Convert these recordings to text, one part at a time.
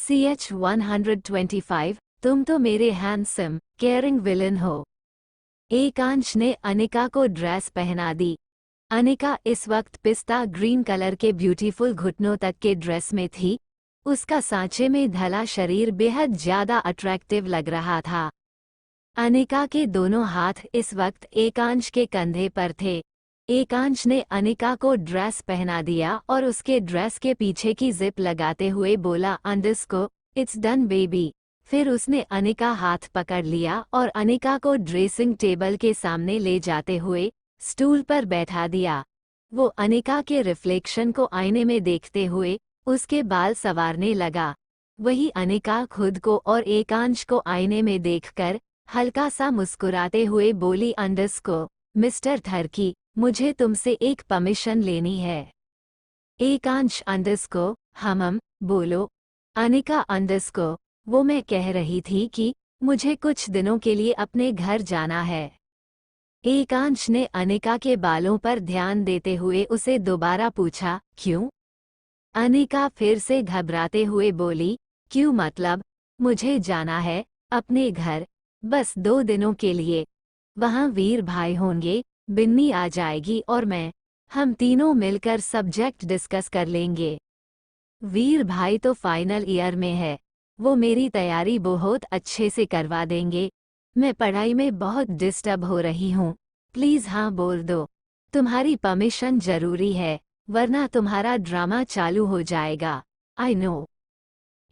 CH-125, तुम तो मेरे हैंडसम केयरिंग विलन हो। एकांश ने अनिका को ड्रेस पहना दी। अनिका इस वक्त पिस्ता ग्रीन कलर के ब्यूटीफुल घुटनों तक के ड्रेस में थी। उसका सांचे में ढला शरीर बेहद ज्यादा अट्रैक्टिव लग रहा था। अनिका के दोनों हाथ इस वक्त एकांश के कंधे पर थे। एकांश ने अनिका को ड्रेस पहना दिया और उसके ड्रेस के पीछे की जिप लगाते हुए बोला, अंडरस्को इट्स डन बेबी। फिर उसने अनिका हाथ पकड़ लिया और अनिका को ड्रेसिंग टेबल के सामने ले जाते हुए स्टूल पर बैठा दिया। वो अनिका के रिफ्लेक्शन को आईने में देखते हुए उसके बाल संवारने लगा। वही अनिका खुद को और एकांश को आईने में देखकर हल्का सा मुस्कुराते हुए बोली, अंडरस्को मिस्टर थर्की, मुझे तुमसे एक परमिशन लेनी है। एकांश अंडरस्को हमम बोलो। अनिका अंडरस्को वो मैं कह रही थी कि मुझे कुछ दिनों के लिए अपने घर जाना है। एकांश ने अनिका के बालों पर ध्यान देते हुए उसे दोबारा पूछा, क्यों? अनिका फिर से घबराते हुए बोली, क्यों मतलब? मुझे जाना है अपने घर, बस 2 दिनों के लिए। वहाँ वीर भाई होंगे, बिन्नी आ जाएगी और हम तीनों मिलकर सब्जेक्ट डिस्कस कर लेंगे। वीर भाई तो फाइनल ईयर में है, वो मेरी तैयारी बहुत अच्छे से करवा देंगे। मैं पढ़ाई में बहुत डिस्टर्ब हो रही हूँ, प्लीज़ हाँ बोल दो। तुम्हारी परमिशन जरूरी है, वरना तुम्हारा ड्रामा चालू हो जाएगा। I know.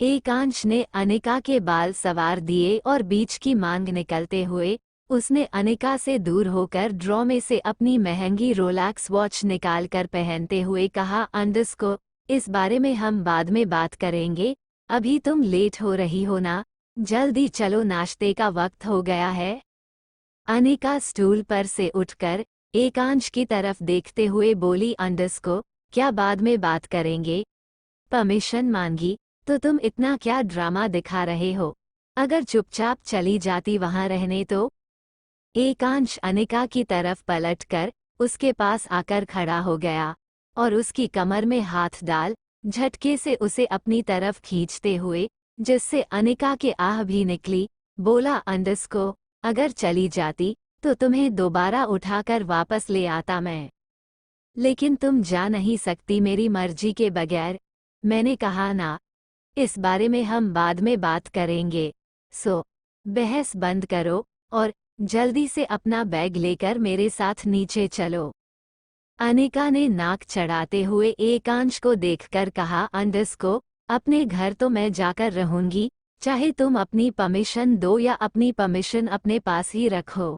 एकांश ने अनिका के बाल संवार दिए और बीच की मांग निकलते हुए उसने अनिका से दूर होकर ड्रॉ में से अपनी महंगी रोलैक्स वॉच निकालकर पहनते हुए कहा, अंडरस्को इस बारे में हम बाद में बात करेंगे, अभी तुम लेट हो रही हो ना, जल्दी चलो नाश्ते का वक्त हो गया है। अनिका स्टूल पर से उठकर एकांश की तरफ देखते हुए बोली, अंडरस्को क्या बाद में बात करेंगे? परमिशन मांगी तो तुम इतना क्या ड्रामा दिखा रहे हो? अगर चुपचाप चली जाती वहां रहने तो? एकांश अनिका की तरफ पलटकर उसके पास आकर खड़ा हो गया और उसकी कमर में हाथ डाल झटके से उसे अपनी तरफ खींचते हुए, जिससे अनिका के आह भी निकली, बोला, अंडरस्को अगर चली जाती तो तुम्हें दोबारा उठाकर वापस ले आता मैं। लेकिन तुम जा नहीं सकती मेरी मर्जी के बगैर। मैंने कहा ना, इस बारे में हम बाद में बात करेंगे। सो बहस बंद करो और जल्दी से अपना बैग लेकर मेरे साथ नीचे चलो। अनिका ने नाक चढ़ाते हुए एकांश को देखकर कहा, अंडरस्को अपने घर तो मैं जाकर रहूंगी, चाहे तुम अपनी परमिशन दो या अपनी परमिशन अपने पास ही रखो।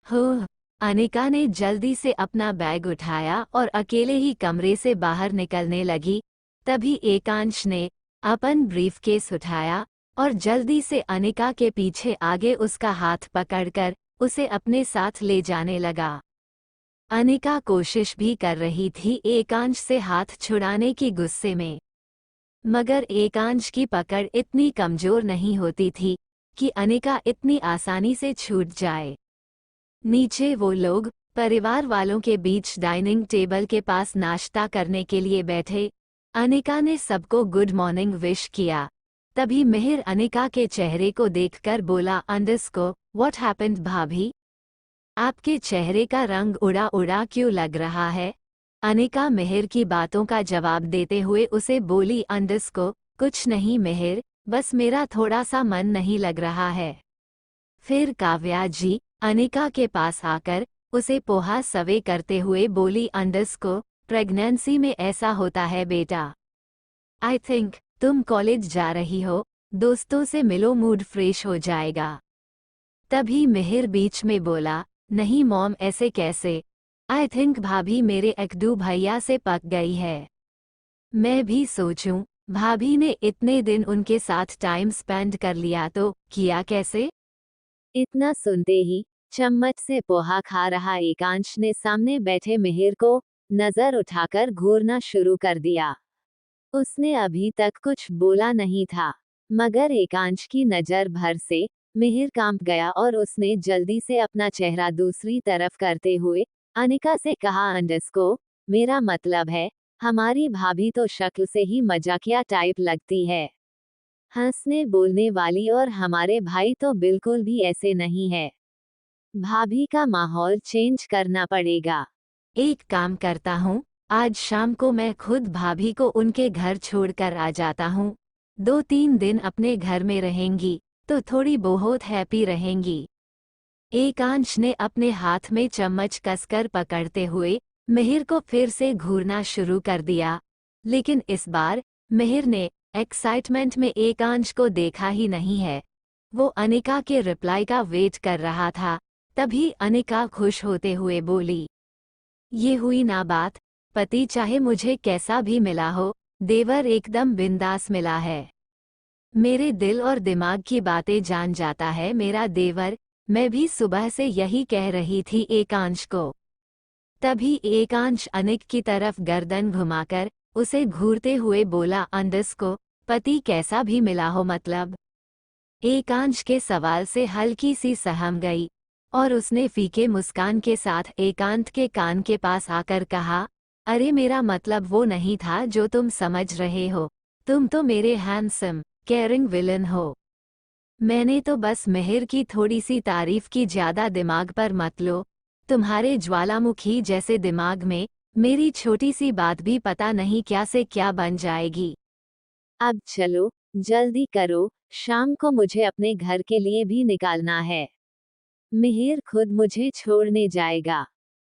हो। अनिका ने जल्दी से अपना बैग उठाया और अकेले ही कमरे से बाहर निकलने लगी। तभी एकांश ने अपन ब्रीफकेस उठाया और जल्दी से अनिका के पीछे आगे उसका हाथ पकड़कर उसे अपने साथ ले जाने लगा। अनिका कोशिश भी कर रही थी एकांश से हाथ छुड़ाने की गुस्से में, मगर एकांश की पकड़ इतनी कमजोर नहीं होती थी कि अनिका इतनी आसानी से छूट जाए। नीचे वो लोग परिवार वालों के बीच डाइनिंग टेबल के पास नाश्ता करने के लिए बैठे। अनिका ने सबको गुड मॉर्निंग विश किया। तभी मिहिर अनिका के चेहरे को देखकर बोला, अंडरस्को व्हाट हैपेंड भाभी? आपके चेहरे का रंग उड़ा उड़ा क्यों लग रहा है? अनिका मिहिर की बातों का जवाब देते हुए उसे बोली, अंडरस्को कुछ नहीं मिहिर, बस मेरा थोड़ा सा मन नहीं लग रहा है। फिर काव्या जी अनिका के पास आकर उसे पोहा सवे करते हुए बोली, अंडरस्को प्रेगनेंसी में ऐसा होता है बेटा। आई थिंक तुम कॉलेज जा रही हो, दोस्तों से मिलो, मूड फ्रेश हो जाएगा। तभी मिहिर बीच में बोला, नहीं मॉम ऐसे कैसे? आई थिंक भाभी मेरे एक्डू भैया से पक गई है। मैं भी सोचूं, भाभी ने इतने दिन उनके साथ टाइम स्पेंड कर लिया तो किया कैसे? इतना सुनते ही चम्मच से पोहा खा रहा एकांश ने सामने बैठे मिहिर को नजर उठाकर घूरना शुरू कर दिया। उसने अभी तक कुछ बोला नहीं था, मगर एकांश की नजर भर से मिहिर कांप गया और उसने जल्दी से अपना चेहरा दूसरी तरफ करते हुए अनिका से कहा, अंडरस्को मेरा मतलब है, हमारी भाभी तो शक्ल से ही मजाकिया टाइप लगती है। हंसने बोलने वाली, और हमारे भाई तो बिल्कुल भी ऐसे नहीं है। भाभी का माहौल चेंज करना पड़ेगा। एक काम करता हूँ, आज शाम को मैं खुद भाभी को उनके घर छोड़कर आ जाता हूँ। 2-3 दिन अपने घर में रहेंगी तो थोड़ी बहुत हैप्पी रहेंगी। एकांश ने अपने हाथ में चम्मच कसकर पकड़ते हुए मिहिर को फिर से घूरना शुरू कर दिया, लेकिन इस बार मिहिर ने एक्साइटमेंट में एकांश को देखा ही नहीं है। वो अनिका के रिप्लाई का वेट कर रहा था। तभी अनिका खुश होते हुए बोली, ये हुई ना बात, पति चाहे मुझे कैसा भी मिला हो, देवर एकदम बिंदास मिला है। मेरे दिल और दिमाग की बातें जान जाता है मेरा देवर। मैं भी सुबह से यही कह रही थी एकांश को। तभी एकांश अनिक की तरफ गर्दन घुमाकर उसे घूरते हुए बोला, अंडस को पति कैसा भी मिला हो मतलब? एकांश के सवाल से हल्की सी सहम गई और उसने फीके मुस्कान के साथ एकांत के कान के पास आकर कहा, अरे मेरा मतलब वो नहीं था जो तुम समझ रहे हो। तुम तो मेरे हैंडसम केयरिंग विलन हो। मैंने तो बस मिहिर की थोड़ी सी तारीफ की, ज्यादा दिमाग पर मत लो। तुम्हारे ज्वालामुखी जैसे दिमाग में मेरी छोटी सी बात भी पता नहीं क्या से क्या बन जाएगी। अब चलो जल्दी करो, शाम को मुझे अपने घर के लिए भी निकालना है। मिहिर खुद मुझे छोड़ने जाएगा।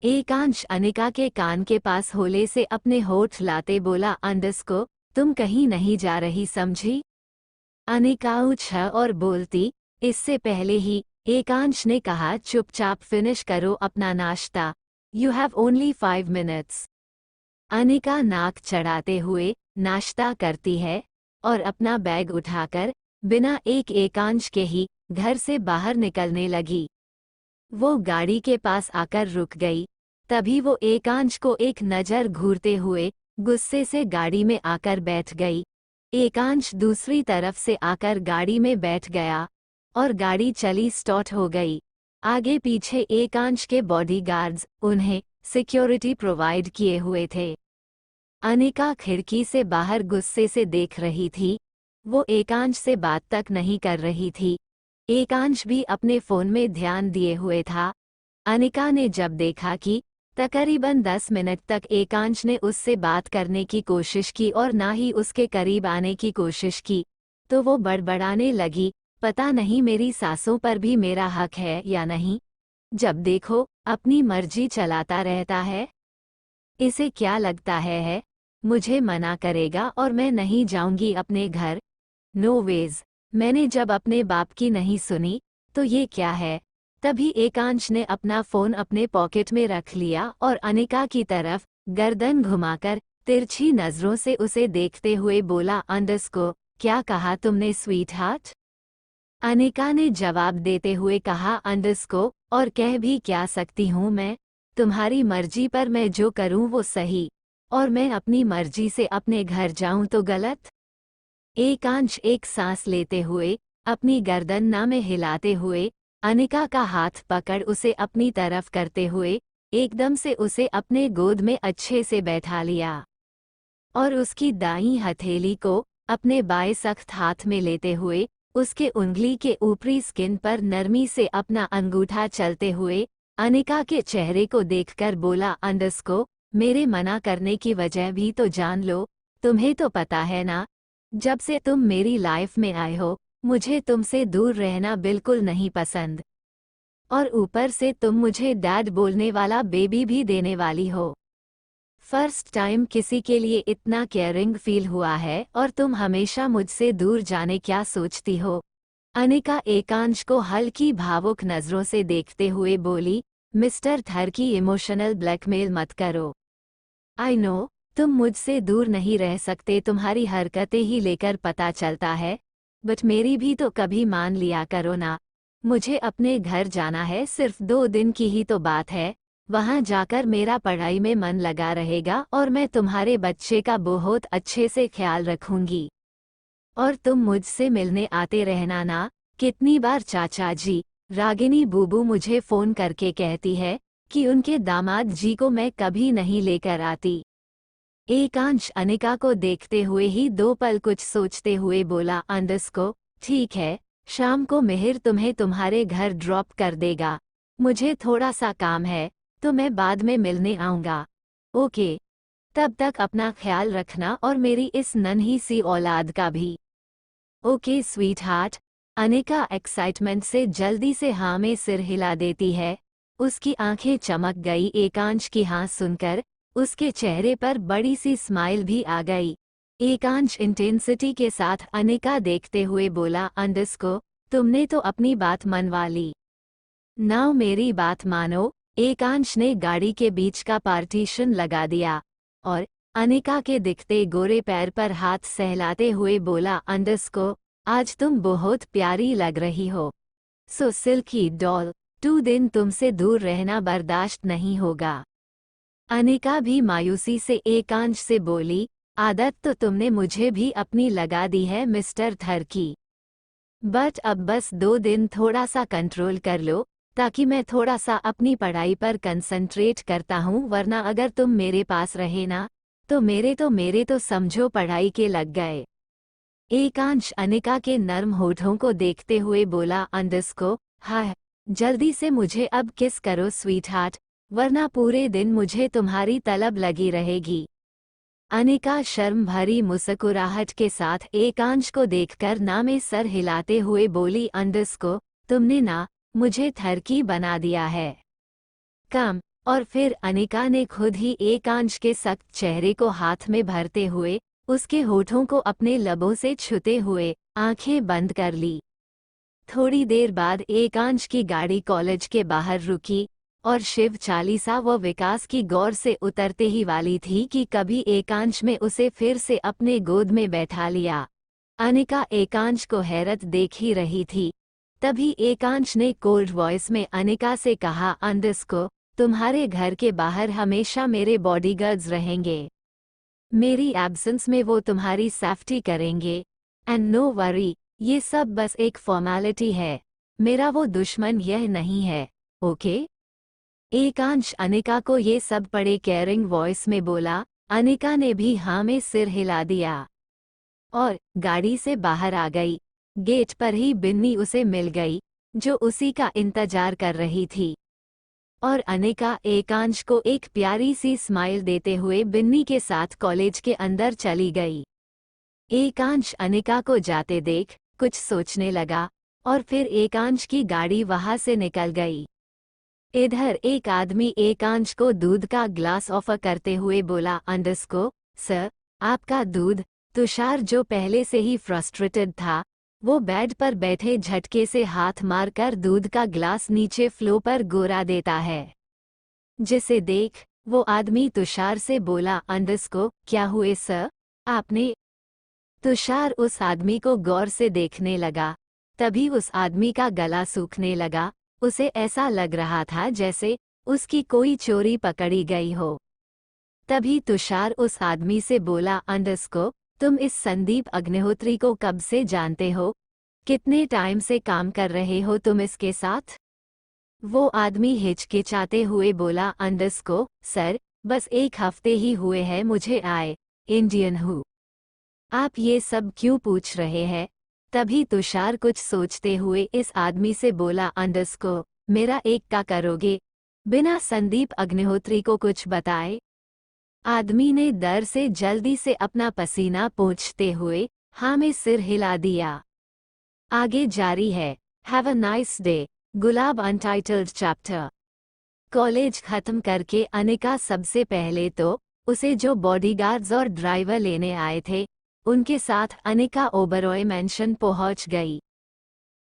एकांश अनिका के कान के पास होले से अपने होठ लाते बोला, अंडस को तुम कहीं नहीं जा रही समझी? अनिका उछा और बोलती, इससे पहले ही एकांश ने कहा, चुपचाप फिनिश करो अपना नाश्ता। You have only 5 minutes. Anika नाक चढ़ाते हुए नाश्ता करती है और अपना बैग उठाकर बिना एक एकांश के ही घर से बाहर निकलने लगी। वो गाड़ी के पास आकर रुक गई। तभी वो एकांश को एक नज़र घूरते हुए गुस्से से गाड़ी में आकर बैठ गई। एकांश दूसरी तरफ से आकर गाड़ी में बैठ गया और गाड़ी चली स्टार्ट हो गई। आगे पीछे एकांश के बॉडीगार्ड्स उन्हें सिक्योरिटी प्रोवाइड किए हुए थे। अनिका खिड़की से बाहर गुस्से से देख रही थी। वो एकांश से बात तक नहीं कर रही थी। एकांश भी अपने फोन में ध्यान दिए हुए था। अनिका ने जब देखा कि तकरीबन 10 मिनट तक एकांश ने उससे बात करने की कोशिश की और ना ही उसके करीब आने की कोशिश की, तो वो बड़बड़ाने लगी, पता नहीं मेरी सासों पर भी मेरा हक है या नहीं। जब देखो अपनी मर्जी चलाता रहता है। इसे क्या लगता है मुझे मना करेगा और मैं नहीं जाऊंगी अपने घर? No ways. मैंने जब अपने बाप की नहीं सुनी तो ये क्या है? तभी एकांश ने अपना फोन अपने पॉकेट में रख लिया और अनिका की तरफ गर्दन घुमाकर तिरछी नजरों से उसे देखते हुए बोला, अंडस को क्या कहा तुमने स्वीट हार्ट? अनिका ने जवाब देते हुए कहा, अंडस को और कह भी क्या सकती हूँ मैं? तुम्हारी मर्जी पर मैं जो करूँ वो सही, और मैं अपनी मर्जी से अपने घर जाऊँ तो गलत? एकांश एक सांस लेते हुए अपनी गर्दन ना में हिलाते हुए अनिका का हाथ पकड़ उसे अपनी तरफ करते हुए एकदम से उसे अपने गोद में अच्छे से बैठा लिया और उसकी दाईं हथेली को अपने बाएं सख्त हाथ में लेते हुए उसके उंगली के ऊपरी स्किन पर नरमी से अपना अंगूठा चलते हुए अनिका के चेहरे को देखकर बोला, अंडस को मेरे मना करने की वजह भी तो जान लो। तुम्हें तो पता है ना, जब से तुम मेरी लाइफ में आए हो मुझे तुमसे दूर रहना बिल्कुल नहीं पसंद, और ऊपर से तुम मुझे डैड बोलने वाला बेबी भी देने वाली हो। फर्स्ट टाइम किसी के लिए इतना केयरिंग फील हुआ है और तुम हमेशा मुझसे दूर जाने क्या सोचती हो? अनिका एकांश को हल्की भावुक नजरों से देखते हुए बोली, मिस्टर थर की इमोशनल ब्लैकमेल मत करो। आई नो तुम मुझसे दूर नहीं रह सकते, तुम्हारी हरकतें ही लेकर पता चलता है, बट मेरी भी तो कभी मान लिया करो ना। मुझे अपने घर जाना है, सिर्फ 2 दिन की ही तो बात है। वहाँ जाकर मेरा पढ़ाई में मन लगा रहेगा और मैं तुम्हारे बच्चे का बहुत अच्छे से ख्याल रखूंगी। और तुम मुझसे मिलने आते रहना ना। कितनी बार चाचा जी, रागिनी बूबू मुझे फोन करके कहती है कि उनके दामाद जी को मैं कभी नहीं लेकर आती। एकांश अनिका को देखते हुए ही 2 पल कुछ सोचते हुए बोला, अंडरस्को, ठीक है, शाम को मिहिर तुम्हें तुम्हारे घर ड्रॉप कर देगा। मुझे थोड़ा सा काम है, तो मैं बाद में मिलने आऊँगा। ओके, तब तक अपना ख्याल रखना और मेरी इस नन्ही सी औलाद का भी। Okay sweet heart. Anika excitement से जल्दी से हाँ में सिर हिला देती है। उसकी आंखें चमक गई एकांश की हाँ सुनकर। उसके चेहरे पर बड़ी सी स्माइल भी आ गई। एकांश इंटेंसिटी के साथ अनिका देखते हुए बोला, अंडरस्को, तुमने तो अपनी बात मनवा ली। नाउ मेरी बात मानो। एकांश ने गाड़ी के बीच का पार्टीशन लगा दिया और अनिका के दिखते गोरे पैर पर हाथ सहलाते हुए बोला, अंडरस्को, आज तुम बहुत प्यारी लग रही हो। सो सिल्की डॉल, 2 दिन तुमसे दूर रहना बर्दाश्त नहीं होगा। अनिका भी मायूसी से एकांश से बोली, आदत तो तुमने मुझे भी अपनी लगा दी है मिस्टर थर की। बट अब बस 2 दिन थोड़ा सा कंट्रोल कर लो, ताकि मैं थोड़ा सा अपनी पढ़ाई पर कंसंट्रेट करता हूँ, वरना अगर तुम मेरे पास रहे ना, तो मेरे तो समझो पढ़ाई के लग गए। एकांश अनिका के नर्म होठों को देखते हुए बोला, अंडरस्को, हाँ, जल्दी से मुझे अब किस करो स्वीट हार्ट, वरना पूरे दिन मुझे तुम्हारी तलब लगी रहेगी। अनिका शर्म भरी मुस्कुराहट के साथ एकांश को देखकर ना में सर हिलाते हुए बोली, अंडरस्को, तुमने ना मुझे थरकी बना दिया है। कम। और फिर अनिका ने खुद ही एकांश के सख्त चेहरे को हाथ में भरते हुए उसके होठों को अपने लबों से छूते हुए आंखें बंद कर ली। थोड़ी देर बाद एकांश की गाड़ी कॉलेज के बाहर रुकी और शिव चालीसा व विकास की गौर से उतरते ही वाली थी कि कभी एकांश में उसे फिर से अपने गोद में बैठा लिया। अनिका एकांश को हैरत देख ही रही थी। तभी एकांश ने कोल्ड वॉइस में अनिका से कहा, अंडरस्को, तुम्हारे घर के बाहर हमेशा मेरे बॉडीगार्ड्स रहेंगे। मेरी एब्सेंस में वो तुम्हारी सेफ्टी करेंगे। एंड नो वरी, ये सब बस एक फॉर्मेलिटी है। मेरा वो दुश्मन यह नहीं है, ओके? एकांश अनिका को ये सब बड़े केयरिंग वॉइस में बोला। अनिका ने भी हाँ में सिर हिला दिया और गाड़ी से बाहर आ गई। गेट पर ही बिन्नी उसे मिल गई, जो उसी का इंतजार कर रही थी। और अनिका एकांश को एक प्यारी सी स्माइल देते हुए बिन्नी के साथ कॉलेज के अंदर चली गई। एकांश अनिका को जाते देख कुछ सोचने लगा और फिर एकांश की गाड़ी वहां से निकल गई। इधर एक आदमी एकांश को दूध का ग्लास ऑफर करते हुए बोला, अंडरस्को, सर, आपका दूध। तुषार, जो पहले से ही फ्रस्ट्रेटेड था, वो बेड पर बैठे झटके से हाथ मारकर दूध का ग्लास नीचे फ्लो पर गिरा देता है। जिसे देख वो आदमी तुषार से बोला, अंडरस्को, क्या हुए सर, आपने? तुषार उस आदमी को गौर से देखने लगा। तभी उस आदमी का गला सूखने लगा। उसे ऐसा लग रहा था जैसे उसकी कोई चोरी पकड़ी गई हो। तभी तुषार उस आदमी से बोला, अंडरस्को, तुम इस संदीप अग्निहोत्री को कब से जानते हो? कितने टाइम से काम कर रहे हो तुम इसके साथ? वो आदमी हिचकिचाते हुए बोला, अंडरस्को, सर, बस 1 हफ्ते ही हुए हैं मुझे आए, इंडियन हूँ। आप ये सब क्यों पूछ रहे हैं? तभी तुषार कुछ सोचते हुए इस आदमी से बोला, अंडरस्को, मेरा एक का करोगे, बिना संदीप अग्निहोत्री को कुछ बताए? आदमी ने डर से जल्दी से अपना पसीना पोंछते हुए हाँ में सिर हिला दिया। आगे जारी है। Have a nice day. Gulab untitled chapter. College खत्म करके अनिका सबसे पहले तो उसे जो बॉडीगार्ड्स और ड्राइवर लेने आए थे उनके साथ अनिका ओबरॉय मैंशन पहुंच गई।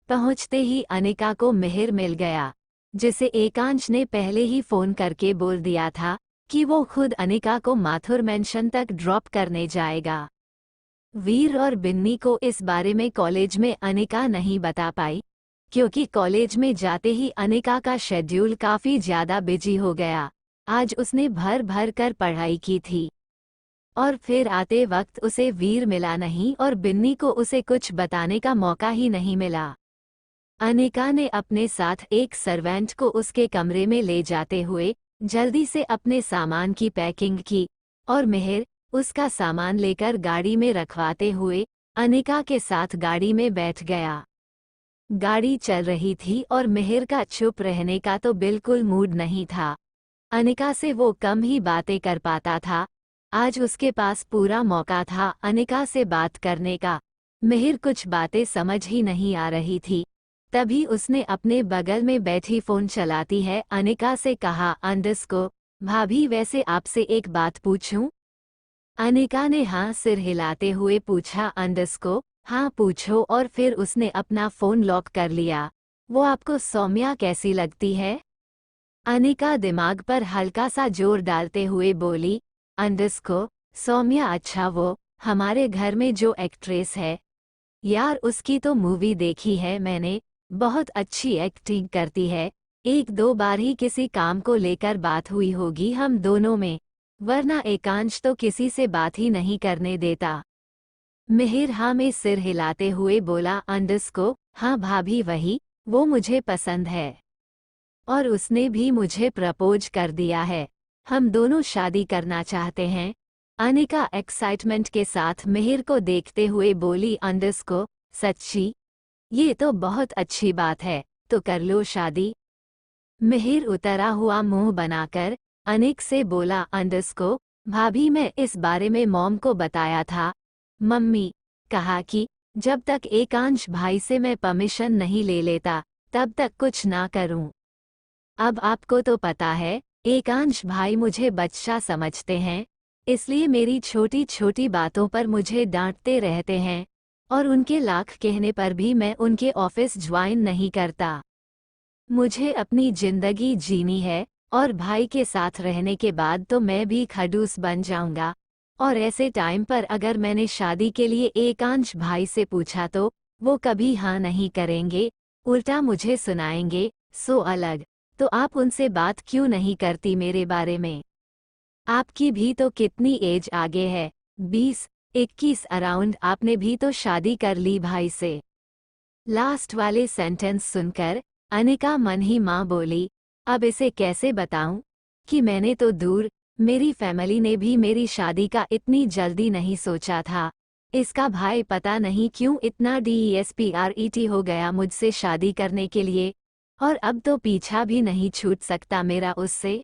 पहुंचते ही अनिका को मिहिर मिल गया, जिसे एकांश ने पहले ही फोन करके बोल दिया था कि वो खुद अनिका को माथुर मैंशन तक ड्रॉप करने जाएगा। वीर और बिन्नी को इस बारे में कॉलेज में अनिका नहीं बता पाई, क्योंकि कॉलेज में जाते ही अनिका का शेड्यूल काफ़ी ज़्यादा बिजी हो गया। आज उसने भर भर कर पढ़ाई की थी और फिर आते वक्त उसे वीर मिला नहीं और बिन्नी को उसे कुछ बताने का मौका ही नहीं मिला। अनिका ने अपने साथ एक सर्वेंट को उसके कमरे में ले जाते हुए जल्दी से अपने सामान की पैकिंग की और मिहिर, उसका सामान लेकर गाड़ी में रखवाते हुए अनिका के साथ गाड़ी में बैठ गया। गाड़ी चल रही थी और मिहिर का चुप रहने का तो बिल्कुल मूड नहीं था। अनिका से वो कम ही बातें कर पाता था। आज उसके पास पूरा मौका था अनिका से बात करने का। मिहिर कुछ बातें समझ ही नहीं आ रही थी। तभी उसने अपने बगल में बैठी फोन चलाती है अनिका से कहा, अंडस्को भाभी, वैसे आपसे एक बात पूछूं? अनिका ने हाँ सिर हिलाते हुए पूछा, अंडस्को हाँ पूछो। और फिर उसने अपना फोन लॉक कर लिया। वो आपको सौम्या कैसी लगती है? अनिका दिमाग पर हल्का सा जोर डालते हुए बोली, अंडस्को सौम्या? अच्छा, वो हमारे घर में जो एक्ट्रेस है यार, उसकी तो मूवी देखी है मैंने, बहुत अच्छी एक्टिंग करती है। एक दो बार ही किसी काम को लेकर बात हुई होगी हम दोनों में, वरना एकांश तो किसी से बात ही नहीं करने देता। मिहिर हाँ में सिर हिलाते हुए बोला, अंडस्को हाँ भाभी वही, वो मुझे पसंद है और उसने भी मुझे प्रपोज कर दिया है। हम दोनों शादी करना चाहते हैं। अनिका एक्साइटमेंट के साथ मिहिर को देखते हुए बोली, अंडस्को सच्ची? ये तो बहुत अच्छी बात है, तो कर लो शादी। मिहिर उतरा हुआ मुंह बनाकर अनिक से बोला, अंडस्को भाभी, मैं इस बारे में मॉम को बताया था। मम्मी कहा कि जब तक एकांश भाई से मैं परमिशन नहीं ले लेता तब तक कुछ ना करूं। अब आपको तो पता है एकांश भाई मुझे बच्चा समझते हैं, इसलिए मेरी छोटी छोटी बातों पर मुझे डांटते रहते हैं और उनके लाख कहने पर भी मैं उनके ऑफिस ज्वाइन नहीं करता। मुझे अपनी जिंदगी जीनी है और भाई के साथ रहने के बाद तो मैं भी खड़ूस बन जाऊंगा। और ऐसे टाइम पर अगर मैंने शादी के लिए एकांश भाई से पूछा तो वो कभी हाँ नहीं करेंगे, उल्टा मुझे सुनाएंगे। सो अलग तो आप उनसे बात क्यों नहीं करती मेरे बारे में? आपकी भी तो कितनी एज आगे है, 20-21 अराउंड, आपने भी तो शादी कर ली भाई से। लास्ट वाले सेंटेंस सुनकर अनिका मन ही माँ बोली, अब इसे कैसे बताऊं कि मैंने तो दूर, मेरी फैमिली ने भी मेरी शादी का इतनी जल्दी नहीं सोचा था। इसका भाई पता नहीं क्यों इतना DESPRET हो गया मुझसे शादी करने के लिए, और अब तो पीछा भी नहीं छूट सकता मेरा उससे।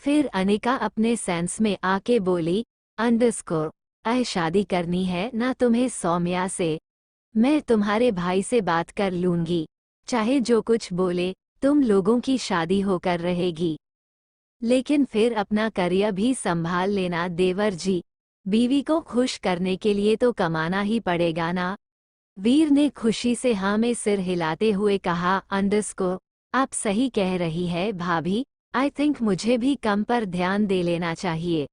फिर अनिका अपने सेंस में आके बोली, अंडस्को शादी करनी है ना तुम्हें सौम्या से? मैं तुम्हारे भाई से बात कर लूंगी, चाहे जो कुछ बोले, तुम लोगों की शादी होकर रहेगी। लेकिन फिर अपना करियर भी संभाल लेना देवर जी, बीवी को खुश करने के लिए तो कमाना ही पड़ेगा ना। वीर ने खुशी से हाँ में सिर हिलाते हुए कहा, अंडस्को आप सही कह रही है भाभी, आई थिंक मुझे भी कम पर ध्यान दे लेना चाहिए।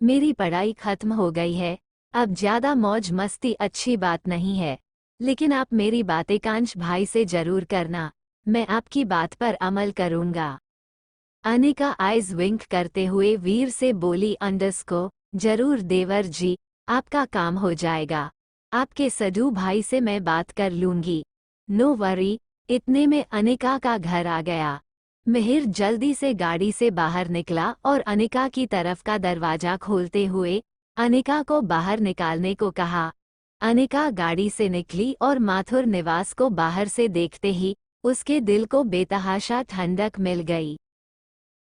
मेरी पढ़ाई खत्म हो गई है, अब ज्यादा मौज मस्ती अच्छी बात नहीं है, लेकिन आप मेरी बातें कांश भाई से जरूर करना, मैं आपकी बात पर अमल करूंगा। अनिका आइज विंक करते हुए वीर से बोली, अंडस्को जरूर देवर जी, आपका काम हो जाएगा, आपके सडू भाई से मैं बात कर लूंगी, नो वरी। इतने में अनिका का घर आ गया। मिहिर जल्दी से गाड़ी से बाहर निकला और अनिका की तरफ का दरवाजा खोलते हुए अनिका को बाहर निकालने को कहा। अनिका गाड़ी से निकली और माथुर निवास को बाहर से देखते ही उसके दिल को बेतहाशा ठंडक मिल गई।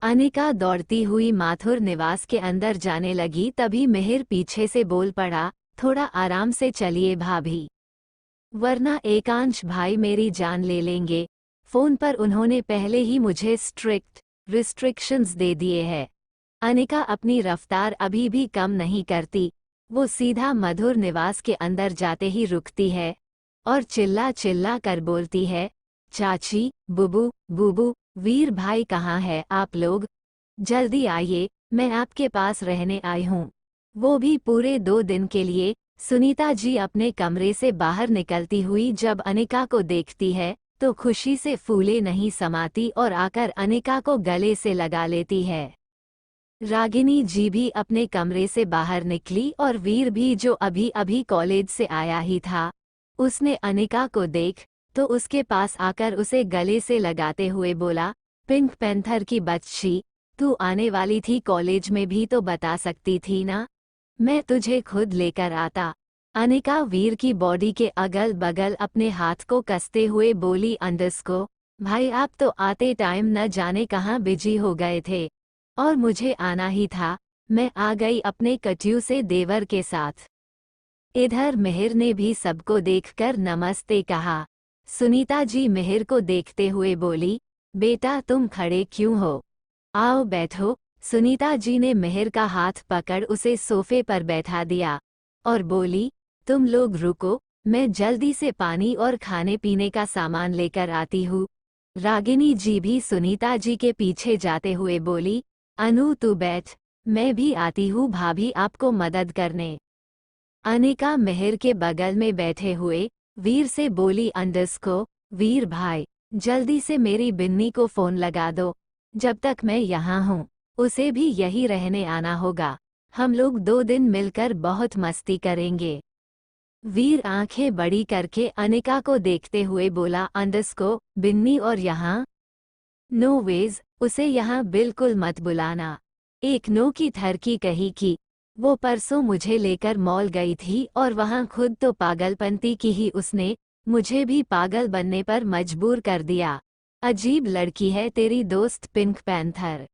अनिका दौड़ती हुई माथुर निवास के अंदर जाने लगी, तभी मिहिर पीछे से बोल पड़ा, थोड़ा आराम से चलिए भाभी, वरना एकांश भाई मेरी जान ले लेंगे। फोन पर उन्होंने पहले ही मुझे स्ट्रिक्ट रिस्ट्रिक्शंस दे दिए हैं। अनिका अपनी रफ्तार अभी भी कम नहीं करती, वो सीधा मधुर निवास के अंदर जाते ही रुकती है और चिल्ला चिल्ला कर बोलती है, चाची, बुबू, बूबू, वीर भाई कहाँ है आप लोग? जल्दी आइए, मैं आपके पास रहने आई हूँ, वो भी पूरे 2 दिन के लिए। सुनीता जी अपने कमरे से बाहर निकलती हुई जब अनिका को देखती है तो खुशी से फूले नहीं समाती और आकर अनिका को गले से लगा लेती है। रागिनी जी भी अपने कमरे से बाहर निकली और वीर भी, जो अभी अभी कॉलेज से आया ही था, उसने अनिका को देख तो उसके पास आकर उसे गले से लगाते हुए बोला, पिंक पैंथर की बच्ची, तू आने वाली थी कॉलेज में भी तो बता सकती थी ना, मैं तुझे खुद लेकर आता। अनिका वीर की बॉडी के अगल बगल अपने हाथ को कसते हुए बोली, अंडस्को भाई आप तो आते टाइम न जाने कहाँ बिजी हो गए थे, और मुझे आना ही था। मैं आ गई अपने कट्यू से देवर के साथ। इधर मिहिर ने भी सबको देखकर नमस्ते कहा। सुनीता जी मिहिर को देखते हुए बोली, बेटा तुम खड़े क्यों हो, आओ बैठो। सुनीता जी ने मिहिर का हाथ पकड़ उसे सोफे पर बैठा दिया और बोली, तुम लोग रुको, मैं जल्दी से पानी और खाने पीने का सामान लेकर आती हूँ। रागिनी जी भी सुनीता जी के पीछे जाते हुए बोली, अनु तू बैठ, मैं भी आती हूँ भाभी आपको मदद करने। अनिका मिहिर के बगल में बैठे हुए वीर से बोली, अंडस्को वीर भाई जल्दी से मेरी बिन्नी को फोन लगा दो, जब तक मैं यहाँ हूँ उसे भी यही रहने आना होगा। हम लोग 2 दिन मिलकर बहुत मस्ती करेंगे। वीर आंखें बड़ी करके अनिका को देखते हुए बोला, अंडस्को बिन्नी और यहाँ? नो वेज, उसे यहाँ बिल्कुल मत बुलाना। एक नो की थरकी कही कि वो परसों मुझे लेकर मॉल गई थी और वहाँ खुद तो पागलपंती की ही उसने मुझे भी पागल बनने पर मजबूर कर दिया। अजीब लड़की है तेरी दोस्त पिंक पैंथर।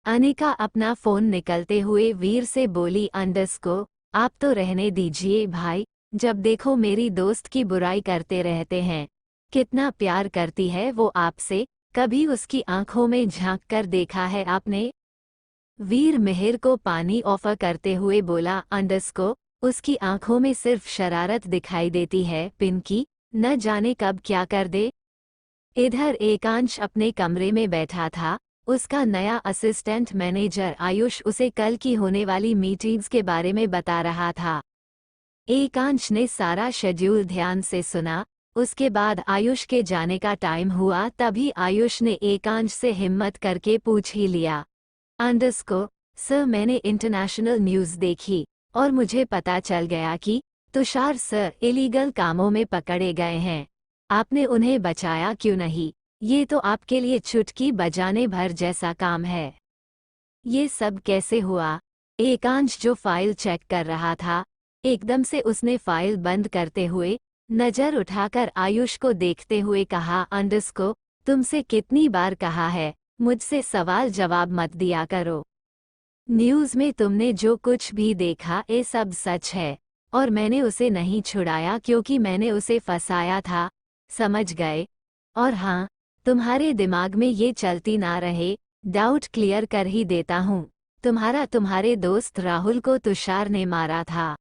अनिका अपना फोन निकलते हुए वीर से बोली, अंडस्को आप तो रहने दीजिए भाई, जब देखो मेरी दोस्त की बुराई करते रहते हैं। कितना प्यार करती है वो आपसे, कभी उसकी आंखों में झांक कर देखा है आपने? वीर मिहिर को पानी ऑफर करते हुए बोला, अंडस्को उसकी आंखों में सिर्फ शरारत दिखाई देती है पिंकी, न जाने कब क्या कर दे। इधर एकांश अपने कमरे में बैठा था। उसका नया असिस्टेंट मैनेजर आयुष उसे कल की होने वाली मीटिंग्स के बारे में बता रहा था। एकांश ने सारा शेड्यूल ध्यान से सुना। उसके बाद आयुष के जाने का टाइम हुआ तभी आयुष ने एकांश से हिम्मत करके पूछ ही लिया, अंडस्को सर मैंने इंटरनेशनल न्यूज़ देखी और मुझे पता चल गया कि तुषार सर इलीगल कामों में पकड़े गए हैं। आपने उन्हें बचाया क्यों नहीं? ये तो आपके लिए चुटकी बजाने भर जैसा काम है। ये सब कैसे हुआ? एकांश जो फाइल चेक कर रहा था, एकदम से उसने फाइल बंद करते हुए नजर उठाकर आयुष को देखते हुए कहा, अंडस्को तुमसे कितनी बार कहा है मुझसे सवाल जवाब मत दिया करो। न्यूज़ में तुमने जो कुछ भी देखा ये सब सच है, और मैंने उसे नहीं छुड़ाया क्योंकि मैंने उसे फंसाया था, समझ गए? और हाँ, तुम्हारे दिमाग में ये चलती ना रहे, डाउट क्लियर कर ही देता हूँ। तुम्हारे दोस्त राहुल को तुषार ने मारा था।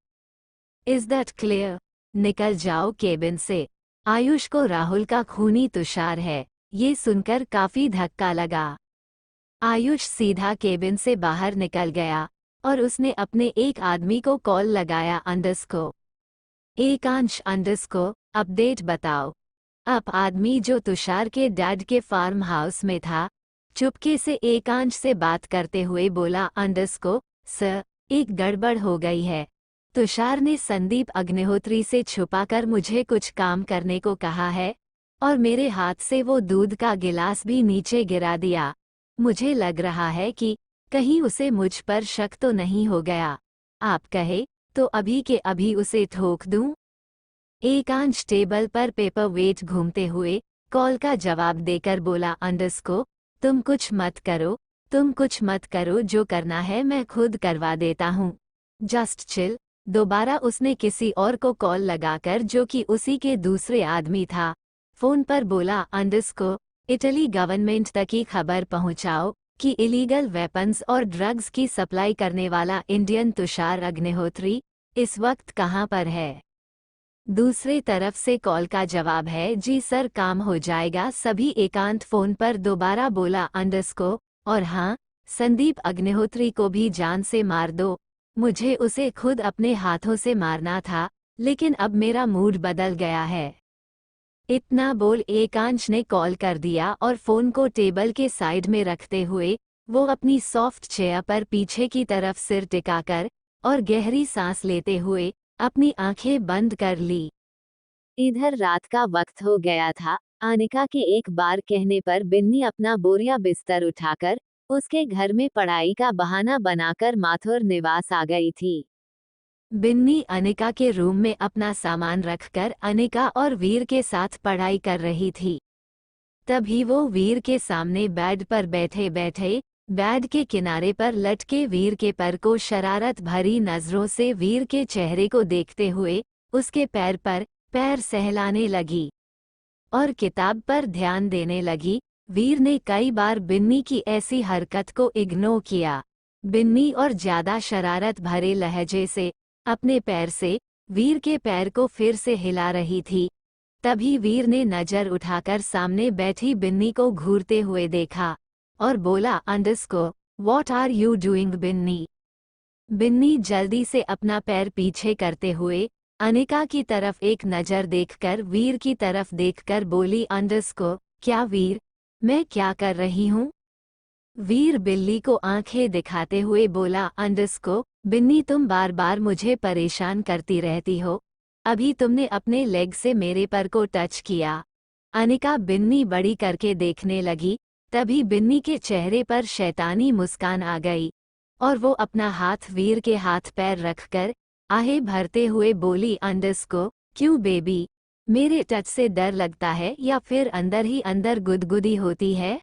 Is that clear? निकल जाओ केबिन से। आयुष को राहुल का खूनी तुषार है, ये सुनकर काफी धक्का लगा। आयुष सीधा केबिन से बाहर निकल गया और उसने अपने एक आदमी को कॉल लगाया, अंडस्को। एकांश अंडस्को अपडेट बताओ। अब आदमी जो तुषार के डैड के फार्म हाउस में था चुपके से एकांश से बात करते हुए बोला, अंडस्को सर एक गड़बड़ हो गई है। तुषार ने संदीप अग्निहोत्री से छुपाकर मुझे कुछ काम करने को कहा है और मेरे हाथ से वो दूध का गिलास भी नीचे गिरा दिया। मुझे लग रहा है कि कहीं उसे मुझ पर शक तो नहीं हो गया। आप कहे तो अभी के अभी उसे ठोक दूं? एकांश टेबल पर पेपर वेट घूमते हुए कॉल का जवाब देकर बोला, अंडस्को तुम कुछ मत करो, जो करना है मैं खुद करवा देता हूँ। Just chill. दोबारा उसने किसी और को कॉल लगाकर, जो कि उसी के दूसरे आदमी था, फोन पर बोला, अंडस्को इटली गवर्नमेंट तक की खबर पहुंचाओ कि इलीगल वेपन्स और ड्रग्स की सप्लाई करने वाला इंडियन तुषार अग्निहोत्री इस वक्त कहां पर है। दूसरे तरफ से कॉल का जवाब है, जी सर काम हो जाएगा सभी। एकांत फोन पर दोबारा बोला, अंडस्को और हाँ, संदीप अग्निहोत्री को भी जान से मार दो। मुझे उसे खुद अपने हाथों से मारना था, लेकिन अब मेरा मूड बदल गया है। इतना बोल एकांश ने कॉल कर दिया और फोन को टेबल के साइड में रखते हुए वो अपनी सॉफ्ट चेयर पर पीछे की तरफ सिर टिकाकर और गहरी सांस लेते हुए अपनी आंखें बंद कर ली। इधर रात का वक्त हो गया था। अनिका के एक बार कहने पर बिन्नी अपना बोरिया बिस्तर उठाकर उसके घर में पढ़ाई का बहाना बनाकर माथुर निवास आ गई थी। बिन्नी अनिका के रूम में अपना सामान रखकर अनिका और वीर के साथ पढ़ाई कर रही थी। तभी वो वीर के सामने बेड पर बैठे बैठे बेड के किनारे पर लटके वीर के पर को शरारत भरी नजरों से वीर के चेहरे को देखते हुए उसके पैर पर पैर सहलाने लगी और किताब पर ध्यान देने लगी। वीर ने कई बार बिन्नी की ऐसी हरकत को इग्नोर किया। बिन्नी और ज्यादा शरारत भरे लहजे से अपने पैर से वीर के पैर को फिर से हिला रही थी। तभी वीर ने नजर उठाकर सामने बैठी बिन्नी को घूरते हुए देखा और बोला, अंडरस्को what are you doing Binny. Binny जल्दी से अपना पैर पीछे करते हुए अनिका की तरफ एक नजर देखकर वीर की तरफ देखकर बोली, अंडरस्को क्या वीर, मैं क्या कर रही हूँ। वीर बिल्ली को आंखें दिखाते हुए बोला, अंडरस्को बिन्नी तुम बार बार मुझे परेशान करती रहती हो, अभी तुमने अपने लेग से मेरे पर को टच किया। अनिका बिन्नी बड़ी करके देखने लगी। तभी बिन्नी के चेहरे पर शैतानी मुस्कान आ गई और वो अपना हाथ वीर के हाथ पैर रखकर आहें भरते हुए बोली, अंडरस्को क्यों बेबी, मेरे टच से डर लगता है या फिर अंदर ही अंदर गुदगुदी होती है।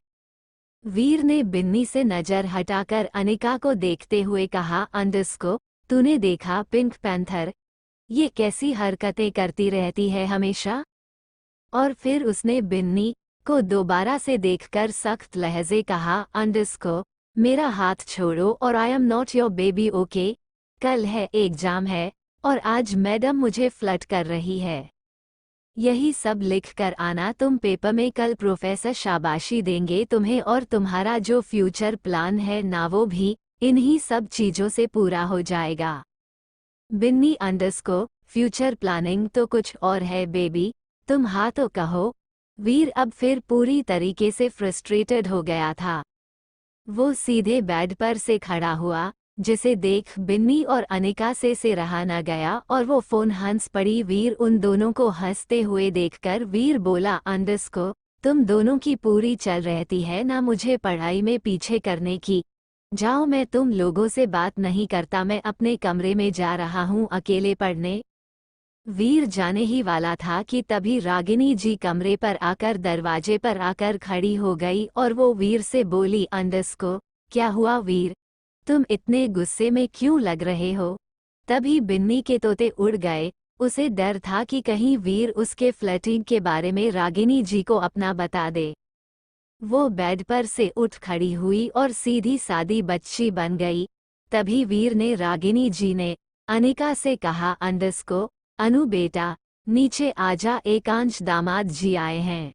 वीर ने बिन्नी से नजर हटाकर अनिका को देखते हुए कहा, अंडरस्को तूने देखा पिंक पैंथर, ये कैसी हरकतें करती रहती है हमेशा। और फिर उसने बिन्नी को दोबारा से देखकर सख्त लहजे कहा, अंडरस्को मेरा हाथ छोड़ो और I am not your baby okay. कल है एग्जाम है और आज मैडम मुझे फ्लर्ट कर रही है। यही सब लिख कर आना तुम पेपर में, कल प्रोफेसर शाबाशी देंगे तुम्हें और तुम्हारा जो फ्यूचर प्लान है ना वो भी इन्हीं सब चीजों से पूरा हो जाएगा। बिन्नी, अंडरस्को फ्यूचर प्लानिंग तो कुछ और है बेबी, तुम हाँ तो कहो। वीर अब फिर पूरी तरीके से फ्रस्ट्रेटेड हो गया था। वो सीधे बेड पर से खड़ा हुआ, जिसे देख बिन्नी और अनिका से रहा न गया और वो फोन हंस पड़ी। वीर उन दोनों को हंसते हुए देखकर वीर बोला, अंडरस्को तुम दोनों की पूरी चल रहती है ना मुझे पढ़ाई में पीछे करने की। जाओ, मैं तुम लोगों से बात नहीं करता, मैं अपने कमरे में जा रहा हूँ अकेले पढ़ने। वीर जाने ही वाला था कि तभी रागिनी जी कमरे पर आकर दरवाजे पर आकर खड़ी हो गई और वो वीर से बोली, अंडरस्को क्या हुआ वीर, तुम इतने गुस्से में क्यों लग रहे हो। तभी बिन्नी के तोते उड़ गए। उसे डर था कि कहीं वीर उसके फ्लर्टिंग के बारे में रागिनी जी को अपना बता दे। वो बेड पर से उठ खड़ी हुई और सीधी सादी बच्ची बन गई। तभी वीर ने रागिनी जी ने अनिका से कहा, अंडरस्को अनु बेटा नीचे आजा, एकांश दामाद जी आए हैं।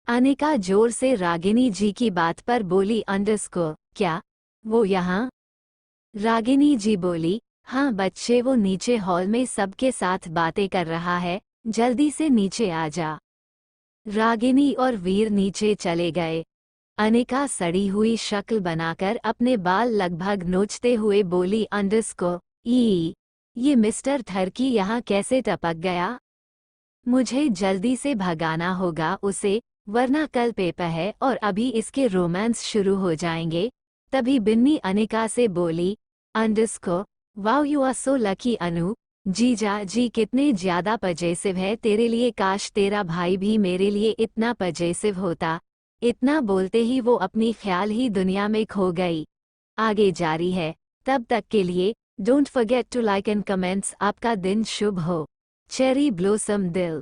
अनिका जोर से रागिनी जी की बात पर बोली, अंडरस्को क्या वो यहाँ। रागिनी जी बोली, हाँ बच्चे वो नीचे हॉल में सबके साथ बातें कर रहा है, जल्दी से नीचे आजा। रागिनी और वीर नीचे चले गए। अनिका सड़ी हुई शक्ल बनाकर अपने बाल लगभग नोचते हुए बोली, अंडरस्को ये मिस्टर थर्की यहाँ कैसे टपक गया। मुझे जल्दी से भगाना होगा उसे, वरना कल पेपर है और अभी इसके रोमांस शुरू हो जाएंगे। तभी बिन्नी अनिका से बोली, underscore wow you are so lucky Anu, जीजा जी कितने ज्यादा पजेसिव है तेरे लिए, काश तेरा भाई भी मेरे लिए इतना पजेसिव होता। इतना बोलते ही वो अपनी ख्याल ही दुनिया में खो गई। आगे जारी है, तब तक के लिए don't forget to like and comments. आपका दिन शुभ हो। चेरी ब्लोसम दिल।